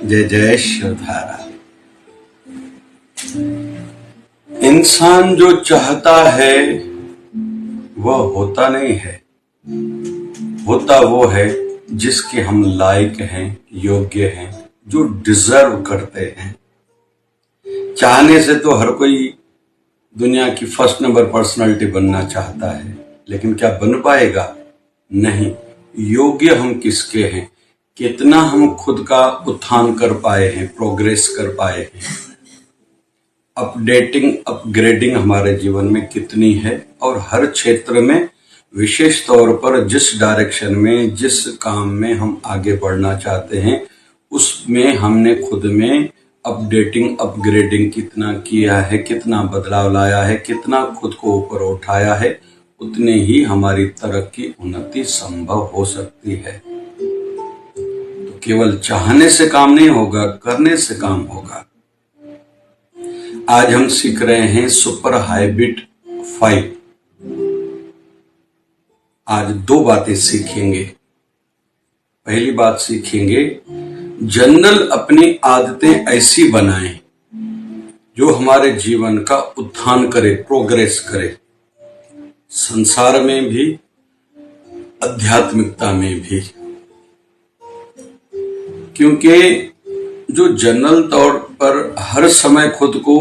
जय जय शिवधारा। इंसान जो चाहता है वह होता नहीं है, होता वो है जिसके हम लायक हैं, योग्य हैं, जो डिजर्व करते हैं। चाहने से तो हर कोई दुनिया की फर्स्ट नंबर पर्सनालिटी बनना चाहता है, लेकिन क्या बन पाएगा? नहीं। योग्य हम किसके हैं? कितना हम खुद का उत्थान कर पाए हैं, प्रोग्रेस कर पाए हैं, अपडेटिंग अपग्रेडिंग हमारे जीवन में कितनी है, और हर क्षेत्र में विशेष तौर पर जिस डायरेक्शन में, जिस काम में हम आगे बढ़ना चाहते हैं, उसमें हमने खुद में अपडेटिंग अपग्रेडिंग कितना किया है, कितना बदलाव लाया है, कितना खुद को ऊपर उठाया है, उतने ही हमारी तरक्की उन्नति संभव हो सकती है। तो केवल चाहने से काम नहीं होगा, करने से काम होगा। आज हम सीख रहे हैं सुपर हैबिट 5। आज 2 बातें सीखेंगे। पहली बात सीखेंगे, जनरल अपनी आदतें ऐसी बनाएं जो हमारे जीवन का उत्थान करे, प्रोग्रेस करे, संसार में भी, आध्यात्मिकता में भी। क्योंकि जो जनरल तौर पर हर समय खुद को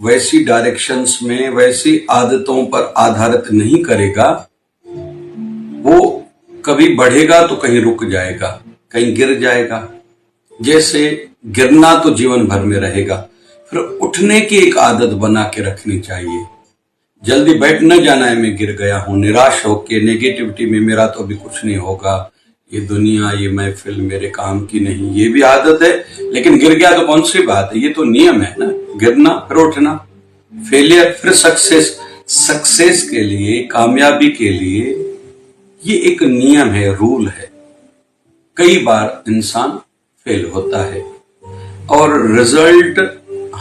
वैसी डायरेक्शंस में, वैसी आदतों पर आधारित नहीं करेगा, वो कभी बढ़ेगा तो कहीं रुक जाएगा, कहीं गिर जाएगा। जैसे गिरना तो जीवन भर में रहेगा, फिर उठने की एक आदत बना के रखनी चाहिए। जल्दी बैठ न जाना है मैं गिर गया हूं, निराश होके नेगेटिविटी में मेरा तो अभी कुछ नहीं होगा, ये दुनिया, ये महफिल मेरे काम की नहीं, ये भी आदत है। लेकिन गिर गया तो कौन सी बात है, ये तो नियम है ना, गिरना फिर उठना, फेलियर फिर सक्सेस। सक्सेस के लिए, कामयाबी के लिए ये एक नियम है, रूल है। कई बार इंसान फेल होता है और रिजल्ट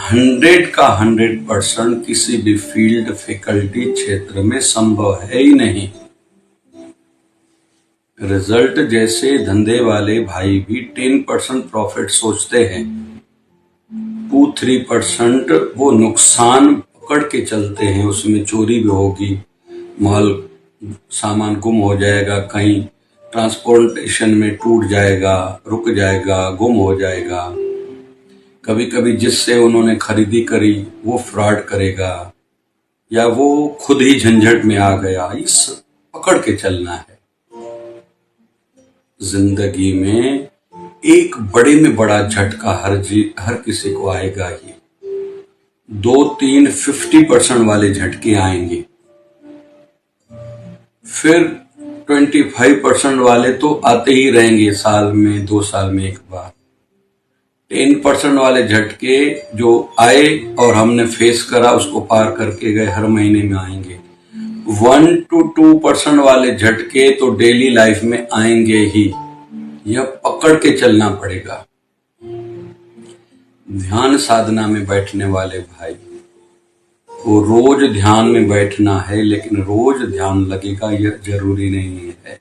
100 का 100% किसी भी फील्ड, फैकल्टी, क्षेत्र में संभव है ही नहीं। रिजल्ट जैसे धंधे वाले भाई भी 10% प्रॉफिट सोचते हैं, 2-3% वो नुकसान पकड़ के चलते हैं। उसमें चोरी भी होगी, माल सामान गुम हो जाएगा, कहीं ट्रांसपोर्टेशन में टूट जाएगा, रुक जाएगा, गुम हो जाएगा। कभी कभी जिससे उन्होंने खरीदी करी वो फ्रॉड करेगा, या वो खुद ही झंझट में आ गया। इस पकड़ के चलना है। जिंदगी में एक बड़े में बड़ा झटका हर किसी को आएगा ही। 2-3 50% वाले झटके आएंगे, फिर 25% वाले तो आते ही रहेंगे, साल में 2 साल में एक बार। 10% वाले झटके जो आए और हमने फेस करा, उसको पार करके गए, हर महीने में आएंगे। 1-2% वाले झटके तो डेली लाइफ में आएंगे ही, यह पकड़ के चलना पड़ेगा। ध्यान साधना में बैठने वाले भाई को रोज ध्यान में बैठना है, लेकिन रोज ध्यान लगेगा यह जरूरी नहीं है।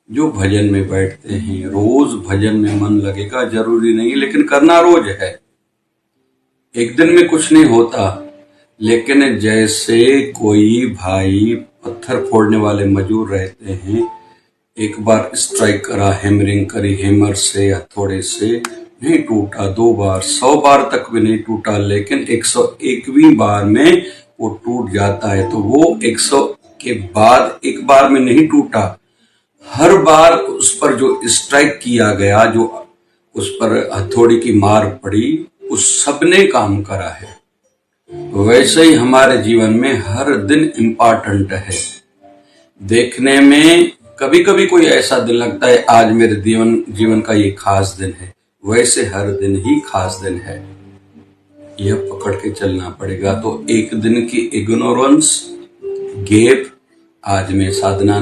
जो भजन में बैठते हैं, रोज भजन में मन लगेगा जरूरी नहीं, लेकिन करना रोज है। एक दिन में कुछ नहीं होता, लेकिन जैसे कोई भाई पत्थर फोड़ने वाले मजदूर रहते हैं, एक बार स्ट्राइक करा, हैमरिंग करी हेमर से या थोड़े से, नहीं टूटा, 2 बार, 100 बार तक भी नहीं टूटा, लेकिन 101वीं बार में वो टूट जाता है। तो वो 100 के बाद एक बार में नहीं टूटा, हर बार उस पर जो स्ट्राइक किया गया, जो उस पर हथौड़ी की मार पड़ी, उस सबने काम करा है। वैसे ही हमारे जीवन में हर दिन इम्पोर्टेंट है। देखने में कभी कभी कोई ऐसा दिन लगता है आज मेरे जीवन का ये खास दिन है, वैसे हर दिन ही खास दिन है। यह पकड़ के चलना पड़ेगा। तो एक दिन की इग्नोरेंस, गैप, आज मैं साधना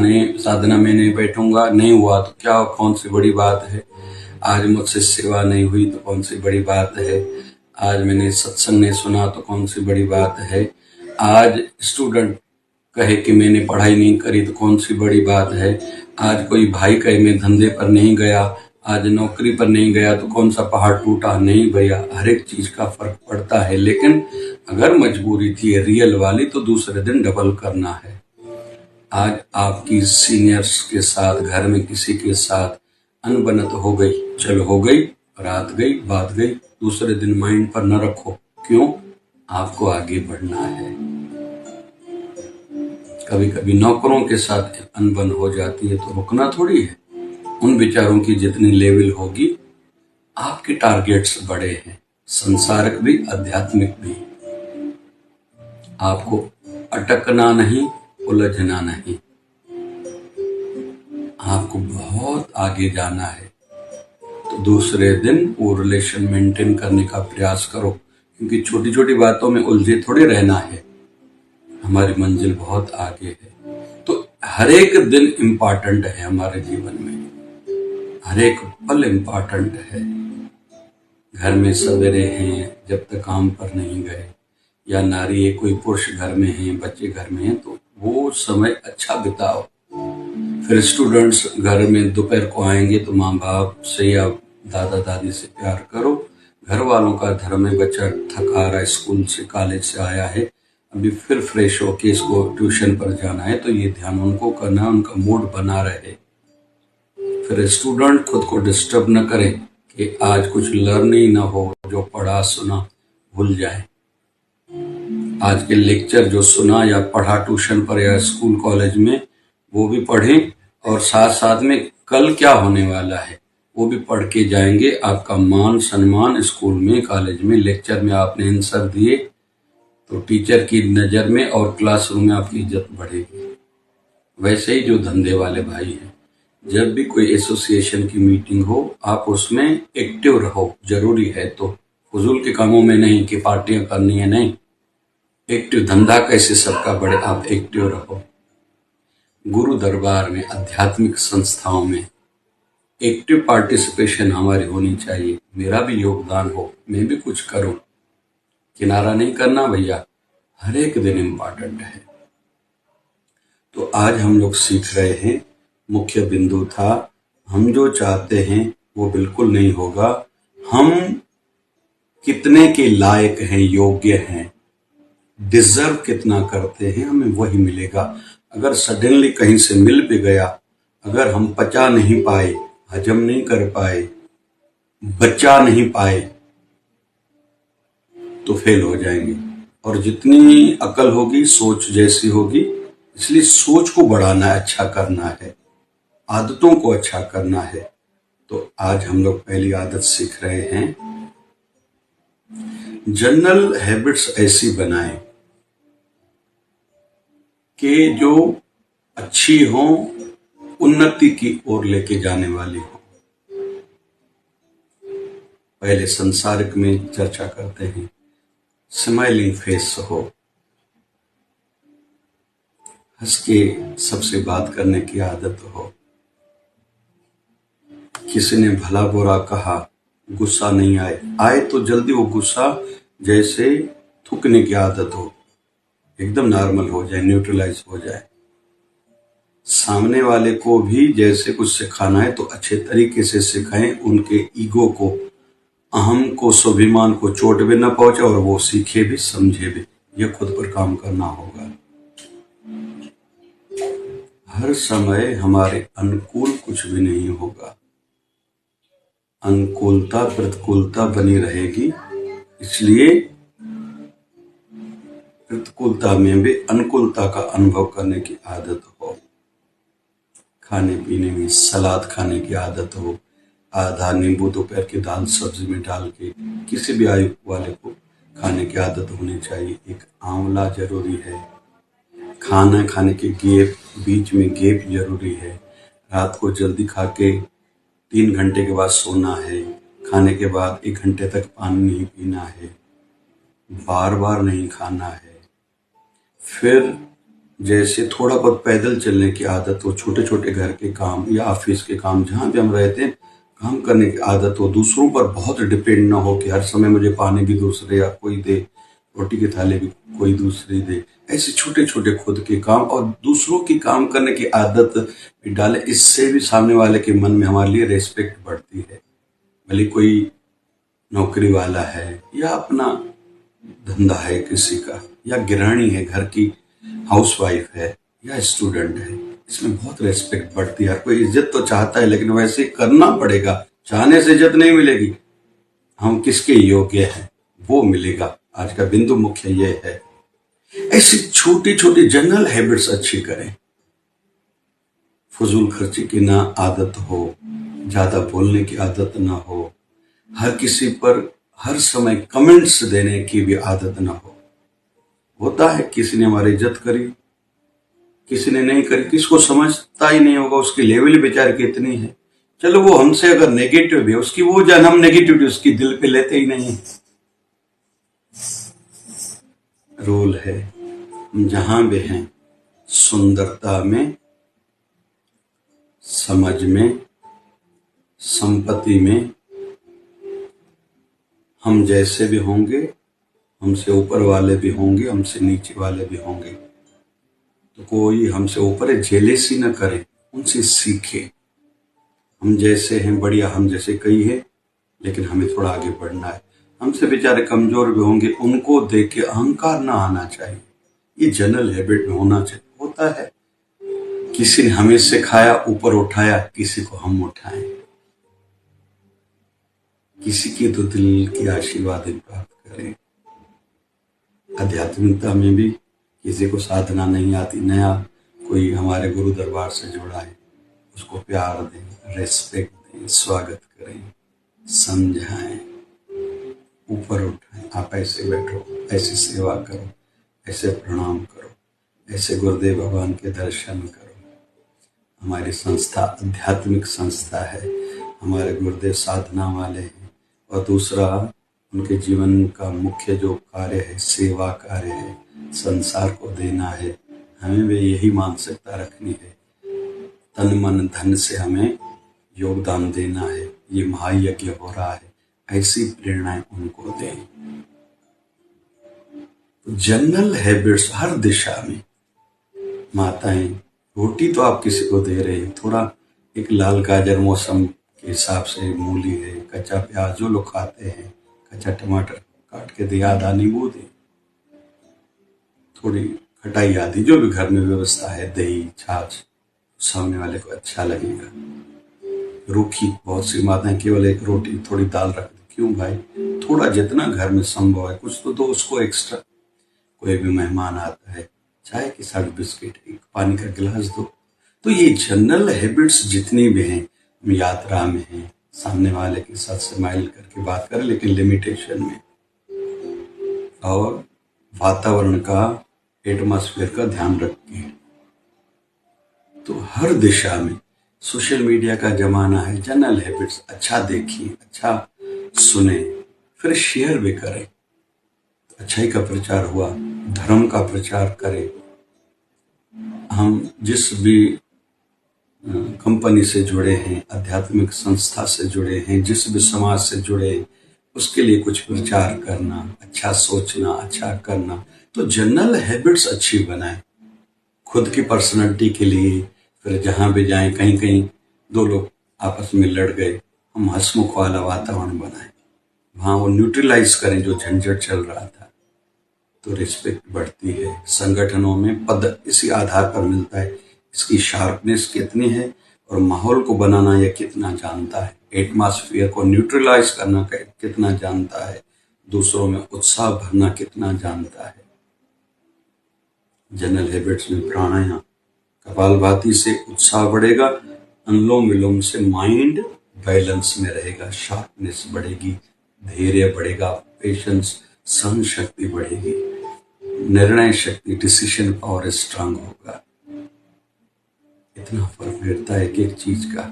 में नहीं बैठूंगा, नहीं हुआ तो क्या, कौन सी बड़ी बात है। आज मुझसे सेवा नहीं हुई तो कौन सी बड़ी बात है। आज मैंने सत्संग नहीं सुना तो कौन सी बड़ी बात है। आज स्टूडेंट कहे कि मैंने पढ़ाई नहीं करी तो कौन सी बड़ी बात है। आज कोई भाई कहे मैं धंधे पर नहीं गया, आज नौकरी पर नहीं गया तो कौन सा पहाड़ टूटा। नहीं भैया, हर एक चीज का फर्क पड़ता है, लेकिन अगर मजबूरी थी रियल वाली तो दूसरे दिन डबल करना है। आज आपकी सीनियर्स के साथ, घर में किसी के साथ अनबनत हो गई, चलो हो गई, रात गई, बात गई, दूसरे दिन माइंड पर न रखो। क्यों? आपको आगे बढ़ना है। कभी कभी नौकरों के साथ अनबन हो जाती है तो रुकना थोड़ी है। उन विचारों की जितनी लेवल होगी, आपके टारगेट्स बड़े हैं, संसारिक भी आध्यात्मिक भी। आपको अटकना नहीं, उलझना नहीं, आपको बहुत आगे जाना है। तो दूसरे दिन वो रिलेशन मेंटेन करने का प्रयास करो, क्योंकि छोटी छोटी बातों में उलझे थोड़े रहना है। हमारी मंजिल बहुत आगे है। तो हर एक दिन इम्पॉर्टेंट है हमारे जीवन में, हर एक पल इम्पॉर्टेंट है। घर में सवेरे हैं, जब तक काम पर नहीं गए, या नारी है, कोई पुरुष घर में है, बच्चे घर में हैं, तो वो समय अच्छा बिताओ। फिर स्टूडेंट्स घर में दोपहर को आएंगे तो माँ बाप से या दादा दादी से प्यार करो। घर वालों का धर्म है, बच्चा थका रहा है, स्कूल से कॉलेज से आया है, अभी फिर फ्रेश होके इसको ट्यूशन पर जाना है, तो ये ध्यान उनको करना है, उनका मूड बना रहे। फिर स्टूडेंट खुद को डिस्टर्ब न करे कि आज कुछ लर्न ही ना हो, जो पढ़ा सुना भूल जाए। आज के लेक्चर जो सुना या पढ़ा ट्यूशन पर या स्कूल कॉलेज में, वो भी पढ़ें, और साथ साथ में कल क्या होने वाला है वो भी पढ़ के जाएंगे। आपका मान सम्मान स्कूल में, कॉलेज में, लेक्चर में आपने आंसर दिए तो टीचर की नज़र में और क्लासरूम में आपकी इज्जत बढ़ेगी। वैसे ही जो धंधे वाले भाई हैं, जब भी कोई एसोसिएशन की मीटिंग हो, आप उसमें एक्टिव रहो, जरूरी है तो, फजूल के कामों में नहीं कि पार्टियां करनी है, नहीं। एक्टिव, धंधा कैसे सबका बढ़े, आप एक्टिव रहो। गुरु दरबार में, आध्यात्मिक संस्थाओं में एक्टिव पार्टिसिपेशन हमारी होनी चाहिए। मेरा भी योगदान हो, मैं भी कुछ करूं, किनारा नहीं करना भैया। हर एक दिन इम्पॉर्टेंट है। तो आज हम लोग सीख रहे हैं, मुख्य बिंदु था, हम जो चाहते हैं वो बिल्कुल नहीं होगा। हम कितने के लायक हैं, योग्य हैं, डिजर्व कितना करते हैं, हमें वही मिलेगा। अगर सडनली कहीं से मिल भी गया, अगर हम पचा नहीं पाए, हजम नहीं कर पाए, बचा नहीं पाए, तो फेल हो जाएंगे। और जितनी अकल होगी, सोच जैसी होगी, इसलिए सोच को बढ़ाना है, अच्छा करना है, आदतों को अच्छा करना है। तो आज हम लोग पहली आदत सीख रहे हैं, जनरल हैबिट्स ऐसी बनाएं कि जो अच्छी हो, उन्नति की ओर लेके जाने वाली हो। पहले संसारिक में चर्चा करते हैं, स्माइलिंग फेस हो, हंस के सबसे बात करने की आदत हो। किसी ने भला बुरा कहा, गुस्सा नहीं आए तो जल्दी वो गुस्सा जैसे थूकने की आदत हो, एकदम नॉर्मल हो जाए, न्यूट्रलाइज हो जाए। सामने वाले को भी जैसे कुछ सिखाना है तो अच्छे तरीके से सिखाएं, उनके ईगो को, अहम को, स्वाभिमान को चोट भी न पहुंचे और वो सीखे भी, समझे भी। ये खुद पर काम करना होगा। हर समय हमारे अनुकूल कुछ भी नहीं होगा, अनुकूलता प्रतिकूलता बनी रहेगी। इसलिए प्रतिकूलता में भी अनुकूलता का अनुभव करने की आदत हो। खाने पीने में सलाद खाने की आदत हो, आधा नींबू दोपहर की दाल सब्जी में डाल के किसी भी आयु वाले को खाने की आदत होनी चाहिए। एक आंवला जरूरी है। खाना खाने के बीच में गैप जरूरी है। रात को जल्दी खा के 3 घंटे के बाद सोना है। खाने के बाद 1 घंटे तक पानी नहीं पीना है। बार बार नहीं खाना है। फिर जैसे थोड़ा बहुत पैदल चलने की आदत हो, छोटे छोटे घर के काम या ऑफिस के काम, जहाँ भी हम रहते हैं, काम करने की आदत हो। दूसरों पर बहुत डिपेंड ना हो कि हर समय मुझे पानी भी दूसरे या कोई दे, रोटी की थाली भी कोई दूसरी दे। ऐसे छोटे छोटे खुद के काम और दूसरों की काम करने की आदत भी डाले, इससे भी सामने वाले के मन में हमारे लिए रेस्पेक्ट बढ़ती है। भले कोई नौकरी वाला है या अपना धंधा है किसी का, या गृहिणी है, घर की हाउसवाइफ है, या स्टूडेंट है, इसमें बहुत रेस्पेक्ट बढ़ती है। हर कोई इज्जत तो चाहता है, लेकिन वैसे करना पड़ेगा। चाहने से इज्जत नहीं मिलेगी, हम किसके योग्य हैं वो मिलेगा। आज का बिंदु मुख्य ये है। ऐसी छोटी छोटी जनरल हैबिट्स अच्छी करें। फजूल खर्ची की ना आदत हो, ज्यादा बोलने की आदत ना हो, हर किसी पर हर समय कमेंट्स देने की भी आदत ना हो। होता है किसी ने हमारी इज्जत करी, किसी ने नहीं करी, किसको समझता ही नहीं होगा, उसकी लेवल बेचारे की इतनी है। चलो वो हमसे अगर नेगेटिव भी है, उसकी वो जान, हम नेगेटिविटी उसकी दिल पे लेते ही नहीं। रूल है, हम जहां भी हैं, सुंदरता में, समझ में, संपत्ति में, हम जैसे भी होंगे, हमसे ऊपर वाले भी होंगे, हमसे नीचे वाले भी होंगे, तो कोई हमसे ऊपर है जेलेसी न करे, उनसे सीखे। हम जैसे हैं बढ़िया, हम जैसे कई हैं, लेकिन हमें थोड़ा आगे बढ़ना है। हमसे बेचारे कमजोर भी होंगे, उनको देख के अहंकार ना आना चाहिए। ये जनरल हैबिट में होना चाहिए। होता है किसी ने हमें सिखाया, ऊपर उठाया, किसी को हम उठाएं। किसी की तो दिल की आशीर्वाद प्राप्त करें। आध्यात्मिकता में भी किसी को साधना नहीं आती, नया कोई हमारे गुरु दरबार से जुड़ा है, उसको प्यार दें, रेस्पेक्ट दें, स्वागत करें, समझाएं, ऊपर उठाएं। आप ऐसे बैठो, ऐसी सेवा करो, ऐसे प्रणाम करो, ऐसे गुरुदेव भगवान के दर्शन करो। हमारी संस्था आध्यात्मिक संस्था है, हमारे गुरुदेव साधना वाले हैं, और दूसरा उनके जीवन का मुख्य जो कार्य है, सेवा कार्य है, संसार को देना है। हमें भी यही मानसिकता रखनी है, तन मन धन से हमें योगदान देना है। ये महायज्ञ हो रहा है, ऐसी प्रेरणाएं उनको दें। जनरल हैबिट्स हर दिशा में। माताएं, रोटी तो आप किसी को दे रहे हैं, थोड़ा एक लाल गाजर मौसम के हिसाब से, मूली है, कच्चा प्याज जो लोग खाते हैं, कच्चा टमाटर काट के दे, आधा नींबू दे, थोड़ी खटाई आदि जो भी घर में व्यवस्था है, दही छाछ, सामने वाले को अच्छा लगेगा। रूखी, बहुत सी माताएं केवल एक रोटी थोड़ी दाल रख दे। क्यों भाई, थोड़ा जितना घर में संभव है कुछ तो दो उसको एक्स्ट्रा। कोई भी मेहमान आता है, चाय के साथ बिस्किट, एक पानी का गिलास दो। तो ये जनरल हैबिट्स जितनी भी हैं, हम यात्रा में हैं, सामने वाले के साथ स्माइल करके बात करें, लेकिन लिमिटेशन में, और वातावरण का, एटमॉस्फेयर का ध्यान रखें। तो हर दिशा में सोशल मीडिया का जमाना है, जनरल हैबिट्स अच्छा देखिए, अच्छा सुने, फिर शेयर भी करें। अच्छाई का प्रचार हुआ, धर्म का प्रचार करें। हम जिस भी कंपनी से जुड़े हैं, आध्यात्मिक संस्था से जुड़े हैं, जिस भी समाज से जुड़े हैं, उसके लिए कुछ प्रचार करना, अच्छा सोचना, अच्छा करना। तो जनरल हैबिट्स अच्छी बनाएं खुद की पर्सनालिटी के लिए। फिर जहां भी जाएं, कहीं कहीं दो लोग आपस में लड़ गए, हम हंसमुख वाला वातावरण बनाएं, वहां वो न्यूट्रलाइज करें जो झंझट चल रहा था। तो रिस्पेक्ट बढ़ती है। संगठनों में पद इसी आधार पर मिलता है, इसकी शार्पनेस कितनी है और माहौल को बनाना यह कितना जानता है, एटमॉस्फेयर को न्यूट्रलाइज करना कितना जानता है, दूसरों में उत्साह भरना कितना जानता है। जनरल हैबिट्स में प्राणायाम, कपालभाति से उत्साह बढ़ेगा, अनुलोम विलोम से माइंड बैलेंस में रहेगा, शार्पनेस बढ़ेगी, धैर्य बढ़ेगा, पेशेंस, सहन शक्ति बढ़ेगी, निर्णय शक्ति, डिसीजन पावर स्ट्रांग होगा। इतना फर्क पड़ता है एक एक चीज का।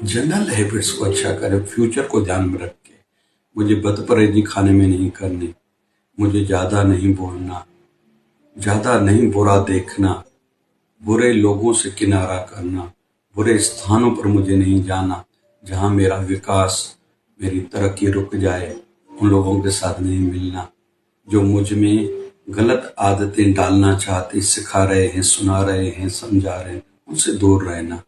जनरल हैबिट्स को अच्छा करें, फ्यूचर को ध्यान में रख के। मुझे बदपरहेजी खाने में नहीं करनी, मुझे ज्यादा नहीं बोलना, ज्यादा नहीं बुरा देखना, बुरे लोगों से किनारा करना, बुरे स्थानों पर मुझे नहीं जाना जहां मेरा विकास, मेरी तरक्की रुक जाए। उन लोगों के साथ नहीं मिलना जो मुझ में गलत आदतें डालना चाहते, सिखा रहे हैं, सुना रहे हैं, समझा रहे हैं, उनसे दूर रहना।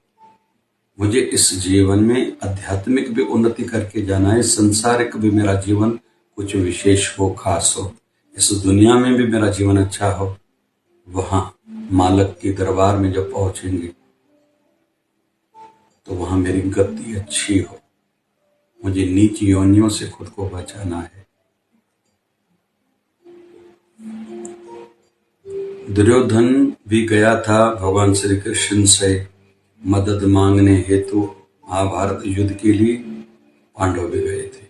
मुझे इस जीवन में आध्यात्मिक भी उन्नति करके जाना है, संसारिक भी मेरा जीवन कुछ विशेष हो, खास हो, इस दुनिया में भी मेरा जीवन अच्छा हो। वहां मालिक के दरबार में जब पहुंचेंगे तो वहां मेरी गति अच्छी हो। मुझे नीच योनियों से खुद को बचाना है। दुर्योधन भी गया था भगवान श्री कृष्ण से मदद मांगने हेतु महाभारत युद्ध के लिए। पांडव भी गए थे।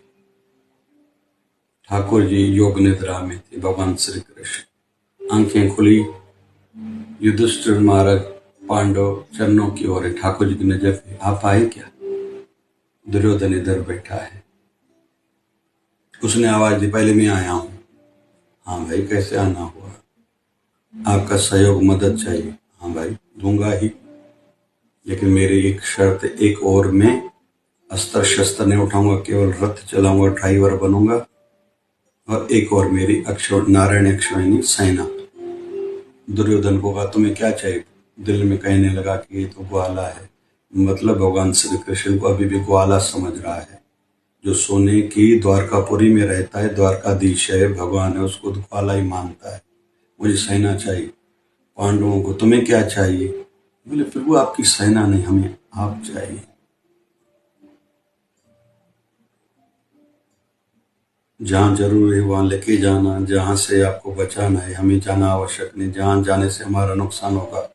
ठाकुर जी योग निद्रा में थे। भगवान श्री कृष्ण आंखें खुली, युधिष्ठिर महाराज पांडव चरणों की ओर, ठाकुर जी की नजर पे, आप आए क्या? दुर्योधन इधर बैठा है। उसने आवाज दी, पहले मैं आया हूं। हाँ भाई, कैसे आना हुआ? आपका सहयोग मदद चाहिए। हाँ भाई, दूंगा ही, लेकिन मेरी एक शर्त, एक और मैं अस्त्र शस्त्र नहीं उठाऊंगा, केवल रथ चलाऊंगा, ड्राइवर बनूंगा, और एक और मेरी नारायण अक्षौहिणी सेना। दुर्योधन को कहा, तुम्हें क्या चाहिए? दिल में कहने लगा कि ये तो ग्वाला है। मतलब भगवान श्री कृष्ण को अभी भी ग्वाला समझ रहा है। जो सोने की द्वारकापुरी में रहता है, द्वारकाधीश है, भगवान है, उसको तो ग्वाला ही मानता है। मुझे सेना चाहिए। पांडवों को, तुम्हें क्या चाहिए? बोले, प्रभु आपकी सेना नहीं, हमें आप चाहिए। जहां जरूर है वहां लेके जाना, जहां से आपको बचाना है हमें जाना आवश्यक नहीं, जहां जाने से हमारा नुकसान होगा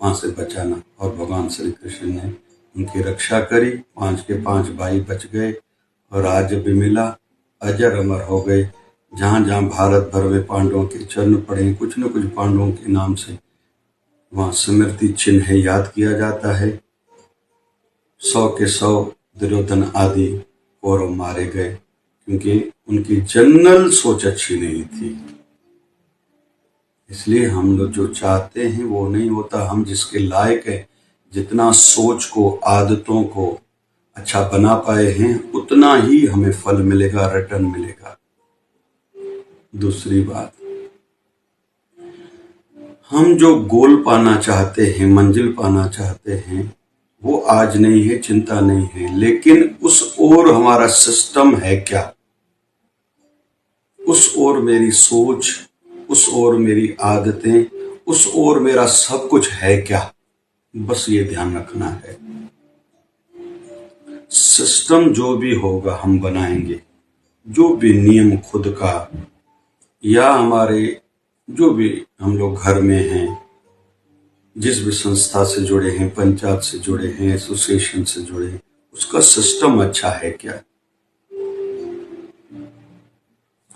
वहां से बचाना। और भगवान श्री कृष्ण ने उनकी रक्षा करी। 5 के 5 भाई बच गए और राज्य भी मिला, अजर अमर हो गए। जहां जहां भारत भर में पांडवों के चरण पड़े, कुछ न कुछ पांडवों के नाम से वहां स्मृति चिन्ह याद किया जाता है। 100 के 100 दुर्योधन आदि कौरव मारे गए, क्योंकि उनकी जनरल सोच अच्छी नहीं थी। इसलिए हम लोग जो चाहते हैं वो नहीं होता। हम जिसके लायक है, जितना सोच को, आदतों को अच्छा बना पाए हैं, उतना ही हमें फल मिलेगा, रिटर्न मिलेगा। दूसरी बात, हम जो गोल पाना चाहते हैं, मंजिल पाना चाहते हैं, वो आज नहीं है, चिंता नहीं है, लेकिन उस ओर हमारा सिस्टम है क्या? उस ओर मेरी सोच, उस ओर मेरी आदतें, उस ओर मेरा सब कुछ है क्या? बस ये ध्यान रखना है। सिस्टम जो भी होगा हम बनाएंगे, जो भी नियम खुद का, या हमारे जो भी हम लोग घर में हैं, जिस भी संस्था से जुड़े हैं, पंचायत से जुड़े हैं, एसोसिएशन से जुड़े हैं, उसका सिस्टम अच्छा है क्या?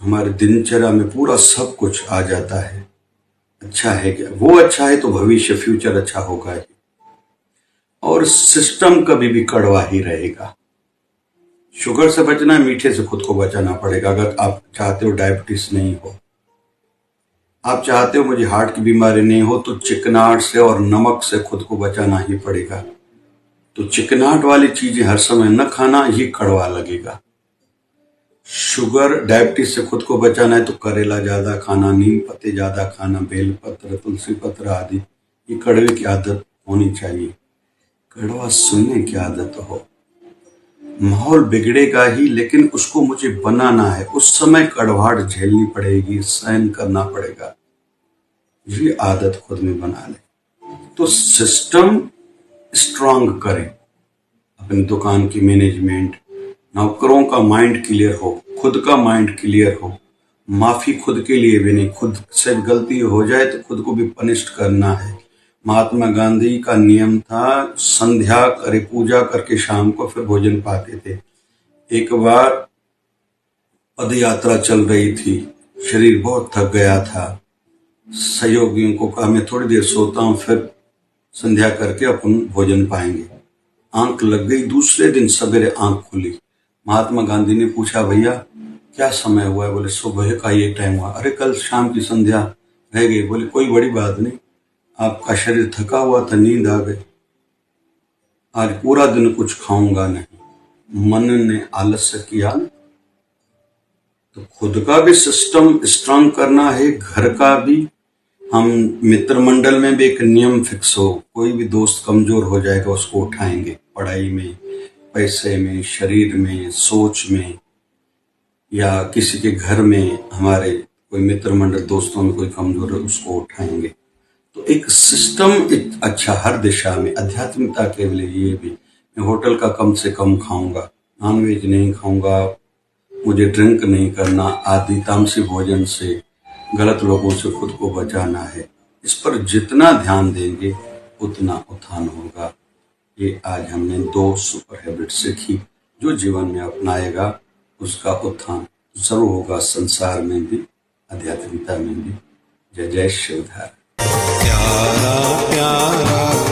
हमारे दिनचर्या में पूरा सब कुछ आ जाता है, अच्छा है क्या? वो अच्छा है तो भविष्य, फ्यूचर अच्छा होगा ही। और सिस्टम कभी भी कड़वा ही रहेगा। शुगर से बचना है, मीठे से खुद को बचाना पड़ेगा। अगर आप चाहते हो डायबिटीज नहीं हो, आप चाहते हो मुझे हार्ट की बीमारी नहीं हो, तो चिकनाहट से और नमक से खुद को बचाना ही पड़ेगा। तो चिकनाहट वाली चीजें हर समय न खाना, ये कड़वा लगेगा। शुगर, डायबिटीज से खुद को बचाना है तो करेला ज्यादा खाना, नीम पत्ते ज्यादा खाना, बेल पत्र, तुलसी पत्र आदि, ये कड़वे की आदत होनी चाहिए। कड़वा सुनने की आदत हो। माहौल बिगड़ेगा ही, लेकिन उसको मुझे बनाना है। उस समय कड़वाहट झेलनी पड़ेगी, सहन करना पड़ेगा। ये आदत खुद में बना ले तो सिस्टम स्ट्रांग करें। अपनी दुकान की मैनेजमेंट, नौकरों का माइंड क्लियर हो, खुद का माइंड क्लियर हो। माफी खुद के लिए भी नहीं, खुद से गलती हो जाए तो खुद को भी पनिश करना है। महात्मा गांधी का नियम था, संध्या करे, पूजा करके शाम को फिर भोजन पाते थे। एक बार पद यात्रा चल रही थी, शरीर बहुत थक गया था। सहयोगियों को कहा, मैं थोड़ी देर सोता हूं, फिर संध्या करके अपन भोजन पाएंगे। आंख लग गई, दूसरे दिन सवेरे आंख खुली। महात्मा गांधी ने पूछा, भैया क्या समय हुआ है? बोले, सुबह का ये टाइम हुआ। अरे कल शाम की संध्या रह गई। बोले, कोई बड़ी बात नहीं, आपका शरीर थका हुआ था, नींद आ गई। आज पूरा दिन कुछ खाऊंगा नहीं। मन ने आलस्य किया तो खुद का भी सिस्टम स्ट्रांग करना है, घर का भी। हम मित्र मंडल में भी एक नियम फिक्स हो, कोई भी दोस्त कमजोर हो जाएगा उसको उठाएंगे, पढ़ाई में, पैसे में, शरीर में, सोच में, या किसी के घर में हमारे कोई मित्र मंडल दोस्तों में कोई कमजोर है उसको उठाएंगे। तो एक सिस्टम एक अच्छा हर दिशा में। आध्यात्मिकता के लिए ये भी, मैं होटल का कम से कम खाऊंगा, नॉनवेज नहीं खाऊंगा, मुझे ड्रिंक नहीं करना, आदि तामसी भोजन से, गलत लोगों से खुद को बचाना है। इस पर जितना ध्यान देंगे उतना उत्थान होगा। ये आज हमने 2 सुपर हैबिट सीखी, जो जीवन में अपनाएगा उसका उत्थान जरूर होगा, संसार में भी, आध्यात्मिकता में भी। जय जय शिवधारा। प्यारा प्यारा